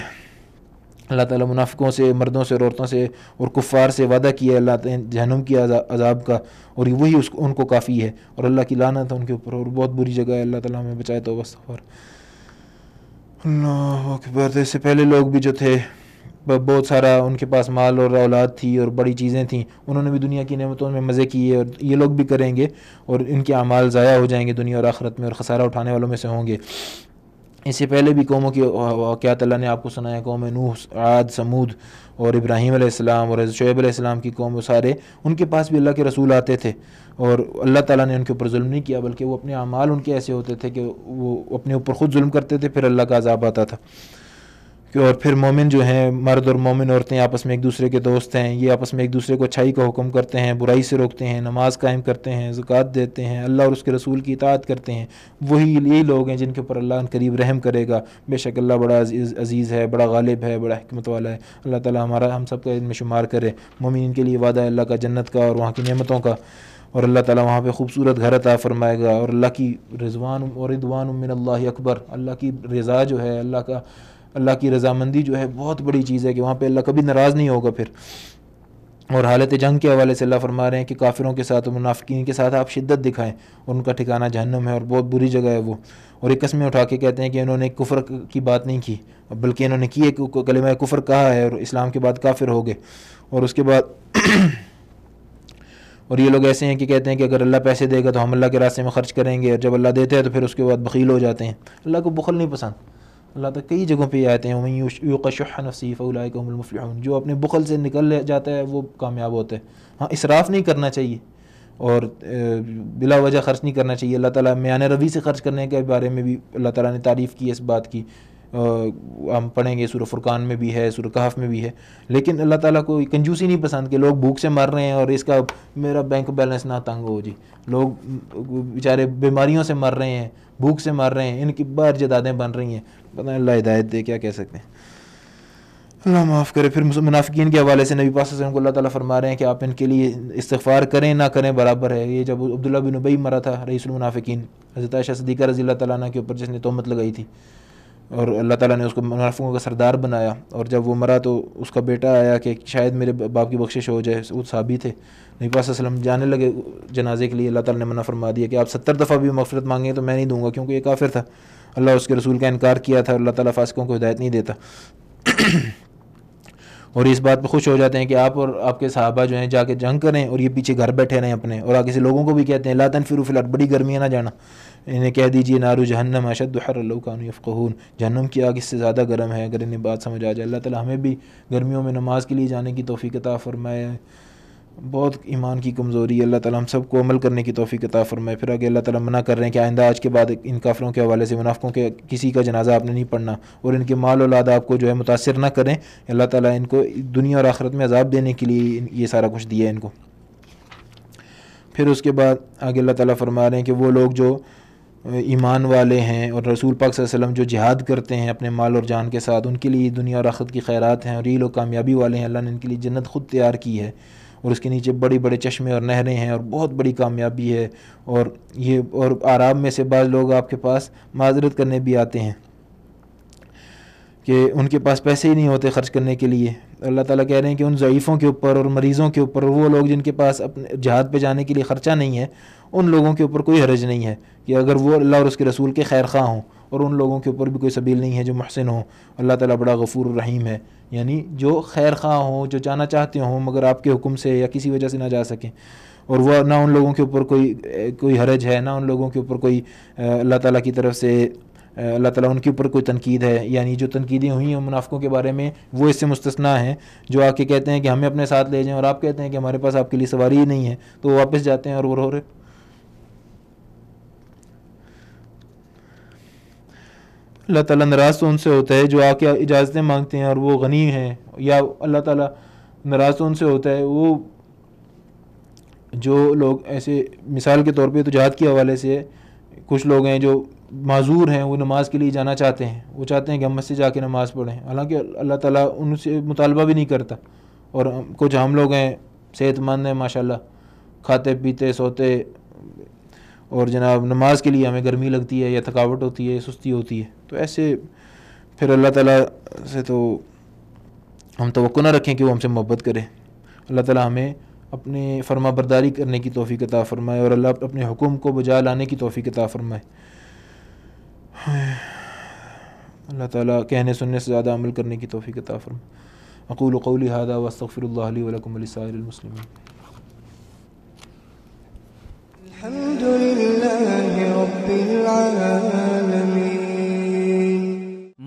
S4: اللہ تعالیٰ منافقوں سے، مردوں سے اور عورتوں سے اور کفار سے وعدہ کیا ہے اللہ تعالیٰ جہنم کی عذاب کا، اور وہی ان کو کافی ہے، اور اللہ کی لعنت ہے ان کے اوپر، اور بہت بری جگہ ہے۔ اللہ تعالیٰ ہمیں بچائے تو استغفار۔ اللہ اکبر۔ اس سے پہلے لوگ بھی جو تھے بہت سارا ان کے پاس مال اور اولاد تھی اور بڑی چیزیں تھیں، انہوں نے بھی دنیا کی نعمتوں میں مزے کیے، اور یہ لوگ بھی کریں گے، اور ان کے اعمال ضائع ہو جائیں گے دنیا اور آخرت میں، اور خسارہ اٹھانے والوں میں سے ہوں گے۔ اس سے پہلے بھی قوموں کی واقعات اللہ نے آپ کو سنایا، قوم نوح، عاد، سمود اور ابراہیم علیہ السلام اور شعیب علیہ السلام کی قوم، وہ سارے ان کے پاس بھی اللہ کے رسول آتے تھے، اور اللہ تعالیٰ نے ان کے اوپر ظلم نہیں کیا، بلکہ وہ اپنے اعمال ان کے ایسے ہوتے تھے کہ وہ اپنے اوپر خود ظلم کرتے تھے، پھر اللہ کا عذاب آتا تھا۔ اور پھر مومن جو ہیں، مرد اور مومن عورتیں آپس میں ایک دوسرے کے دوست ہیں، یہ آپس میں ایک دوسرے کو اچھائی کا حکم کرتے ہیں، برائی سے روکتے ہیں، نماز قائم کرتے ہیں، زکوٰۃ دیتے ہیں، اللہ اور اس کے رسول کی اطاعت کرتے ہیں، یہی لوگ ہیں جن کے اوپر اللہ ان قریب رحم کرے گا۔ بے شک اللہ بڑا عزیز ہے، بڑا غالب ہے، بڑا حکمت والا ہے۔ اللہ تعالیٰ ہم سب کا ان میں شمار کرے۔ مومنین کے لیے وعدہ ہے اللہ کا جنت کا اور وہاں کی نعمتوں کا، اور اللہ تعالیٰ وہاں پہ خوبصورت گھر عطا فرمائے گا، اور اللہ کی رضوان من اللہ اکبر، اللہ کی رضا جو ہے، اللہ کی رضامندی جو ہے بہت بڑی چیز ہے، کہ وہاں پہ اللہ کبھی ناراض نہیں ہوگا پھر۔ اور حالت جنگ کے حوالے سے اللہ فرما رہے ہیں کہ کافروں کے ساتھ اور منافقین کے ساتھ آپ شدت دکھائیں، اور ان کا ٹھکانہ جہنم ہے اور بہت بری جگہ ہے وہ۔ اور ایک قسمیں اٹھا کے کہتے ہیں کہ انہوں نے کفر کی بات نہیں کی، بلکہ انہوں نے کی ہے کہ کلمہ کفر کہا ہے اور اسلام کے بعد کافر ہو گئے۔ اور اس کے بعد اور یہ لوگ ایسے ہیں کہ کہتے ہیں کہ اگر اللہ پیسے دے گا تو ہم اللہ کے راستے میں خرچ کریں گے، اور جب اللہ دیتے ہیں تو پھر اس کے بعد بخیل ہو جاتے ہیں۔ اللہ کو بخل نہیں پسند۔ اللہ تعالیٰ کئی جگہوں پہ یہ آتے ہیں وَمَن یُوقَ شُحَّ نَفْسِهِ فَأُولَٰئِکَ ہُمُ الْمُفْلِحُونَ، جو اپنے بخل سے نکل جاتا ہے وہ کامیاب ہوتا ہے۔ ہاں، اسراف نہیں کرنا چاہیے اور بلا وجہ خرچ نہیں کرنا چاہیے۔ اللہ تعالیٰ میانہ روی سے خرچ کرنے کے بارے میں بھی اللہ تعالیٰ نے تعریف کی ہے اس بات کی، ہم پڑھیں گے، سورہ فرقان میں بھی ہے، سورہ کہف میں بھی ہے۔ لیکن اللہ تعالیٰ کو کنجوسی نہیں پسند کہ لوگ بھوک سے مر رہے ہیں اور اس کا میرا بینک بیلنس نہ تنگ ہو۔ جی، لوگ بیچارے بیماریوں سے مر رہے ہیں، بھوک سے مر رہے ہیں، ان کی بار جدادیں بن رہی ہیں، پتہ نہیں اللہ ہدایت دے، کیا کہہ سکتے ہیں، اللہ معاف کرے۔ پھر منافقین کے حوالے سے نبی پاک صلی اللہ علیہ وسلم کو اللہ تعالیٰ فرما رہے ہیں کہ آپ ان کے لیے استغفار کریں نہ کریں برابر ہے۔ یہ جب عبداللہ بن ابی مرا تھا رئیس المنافقین، حضرت عائشہ صدیقہ رضی اللہ تعالیٰ عنہ کے اوپر جس نے تہمت لگائی تھی، اور اللہ تعالیٰ نے اس کو منافقوں کا سردار بنایا، اور جب وہ مرا تو اس کا بیٹا آیا کہ شاید میرے باپ کی بخشش ہو جائے، وہ صحابی تھے۔ نبی پاک صلی اللہ علیہ وسلم جانے لگے جنازے کے لیے، اللہ تعالیٰ نے منع فرما دیا کہ آپ 70 دفعہ بھی مغفرت مانگیں تو میں نہیں دوں گا، کیونکہ یہ کافر تھا، اللہ اس کے رسول کا انکار کیا تھا، اللہ تعالیٰ فاسقوں کو ہدایت نہیں دیتا۔ اور اس بات پہ خوش ہو جاتے ہیں کہ آپ اور آپ کے صحابہ جو ہیں جا کے جنگ کریں، اور یہ پیچھے گھر بیٹھے رہیں اپنے، اور آگے سے لوگوں کو بھی کہتے ہیں لا تنفروا فی الارض، بڑی گرمی ہے نہ جانا، انہیں کہہ دیجئے نار جہنم اشد حرا لو کانوا یفقہون، جہنم کی آگ اس سے زیادہ گرم ہے اگر انہیں بات سمجھ آ جائے۔ اللہ تعالیٰ ہمیں بھی گرمیوں میں نماز کے لیے جانے کی توفیق عطا فرمائے۔ بہت ایمان کی کمزوری ہے، اللہ تعالیٰ ہم سب کو عمل کرنے کی توفیق عطا فرمائے۔ پھر آگے اللہ تعالیٰ منع کر رہے ہیں کہ آئندہ آج کے بعد ان کافروں کے حوالے سے، منافقوں کے کسی کا جنازہ آپ نے نہیں پڑھنا، اور ان کے مال اولاد آپ کو جو ہے متاثر نہ کریں۔ اللہ تعالیٰ ان کو دنیا اور آخرت میں عذاب دینے کے لیے یہ سارا کچھ دیا ہے ان کو۔ پھر اس کے بعد آگے اللہ تعالیٰ فرما رہے ہیں کہ وہ لوگ جو ایمان والے ہیں اور رسول پاک صلی اللہ علیہ وسلم جو جہاد کرتے ہیں اپنے مال اور جان کے ساتھ، ان کے لیے دنیا اور آخرت کی خیرات ہیں، اور یہ لوگ کامیابی والے ہیں۔ اللہ نے ان کے لیے جنت خود تیار کی ہے، اور اس کے نیچے بڑی بڑے چشمے اور نہریں ہیں، اور بہت بڑی کامیابی ہے۔ اور اعراب میں سے بعض لوگ آپ کے پاس معذرت کرنے بھی آتے ہیں کہ ان کے پاس پیسے ہی نہیں ہوتے خرچ کرنے کے لیے۔ اللہ تعالیٰ کہہ رہے ہیں کہ ان ضعیفوں کے اوپر اور مریضوں کے اوپر، وہ لوگ جن کے پاس اپنے جہاد پہ جانے کے لیے خرچہ نہیں ہے، ان لوگوں کے اوپر کوئی حرج نہیں ہے کہ اگر وہ اللہ اور اس کے رسول کے خیر خواہ ہوں، اور ان لوگوں کے اوپر بھی کوئی سبیل نہیں ہے جو محسن ہوں۔ اللہ تعالیٰ بڑا غفور الرحیم ہے، یعنی جو خیر خواہ ہوں، جو جانا چاہتے ہوں مگر آپ کے حکم سے یا کسی وجہ سے نہ جا سکیں، اور وہ نہ ان لوگوں کے اوپر کوئی حرج ہے، نہ ان لوگوں کے اوپر کوئی اللہ تعالیٰ کی طرف سے اللہ تعالیٰ ان کے اوپر کوئی تنقید ہے۔ یعنی جو تنقیدیں ہوئی ہیں منافقوں کے بارے میں وہ اس سے مستثنا ہیں، جو آ کے کہتے ہیں کہ ہمیں اپنے ساتھ لے جائیں، اور آپ کہتے ہیں کہ ہمارے پاس آپ کے لیے سواری ہی نہیں ہے، تو وہ واپس جاتے ہیں اور وہ رو رہے۔ اللہ تعالیٰ ناراض تو ان سے ہوتا ہے جو آ کے اجازتیں مانگتے ہیں اور وہ غنی ہیں، یا اللہ تعالیٰ ناراض تو ان سے ہوتا ہے وہ جو لوگ ایسے، مثال کے طور پہ تو جہاد کے حوالے سے کچھ لوگ ہیں جو معذور ہیں، وہ نماز کے لیے جانا چاہتے ہیں، وہ چاہتے ہیں کہ ہم مسجد جا کے نماز پڑھیں، حالانکہ اللہ تعالیٰ ان سے مطالبہ بھی نہیں کرتا۔ اور کچھ ہم لوگ ہیں صحت مند ہیں ماشاءاللہ، کھاتے پیتے سوتے، اور جناب نماز کے لیے ہمیں گرمی لگتی ہے یا تھکاوٹ ہوتی ہے، سستی ہوتی ہے، تو ایسے پھر اللہ تعالیٰ سے تو ہم توقع نہ رکھیں کہ وہ ہم سے محبت کرے۔ اللہ تعالیٰ ہمیں اپنے فرما برداری کرنے کی توفیق عطا فرمائے، اور اللہ اپنے حکم کو بجا لانے کی توفیق عطا فرمائے۔ اللہ تعالیٰ کہنے سننے سے زیادہ عمل کرنے کی توفیق عطا فرمائے۔ اقول قولی ھذا واستغفر اللہ لی ولکم ولسائر المسلمین۔
S1: الحمد للہ رب العالمین۔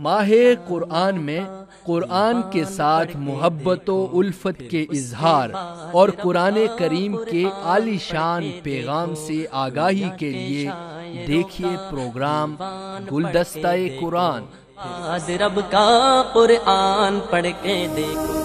S2: ماہ قرآن میں قرآن کے ساتھ محبت و الفت کے اظہار اور قرآن کریم کے عالی شان پیغام سے آگاہی کے لیے دیکھیے پروگرام گلدستہ قرآن۔
S3: آج رب کا قرآن پڑھ کے دیکھو۔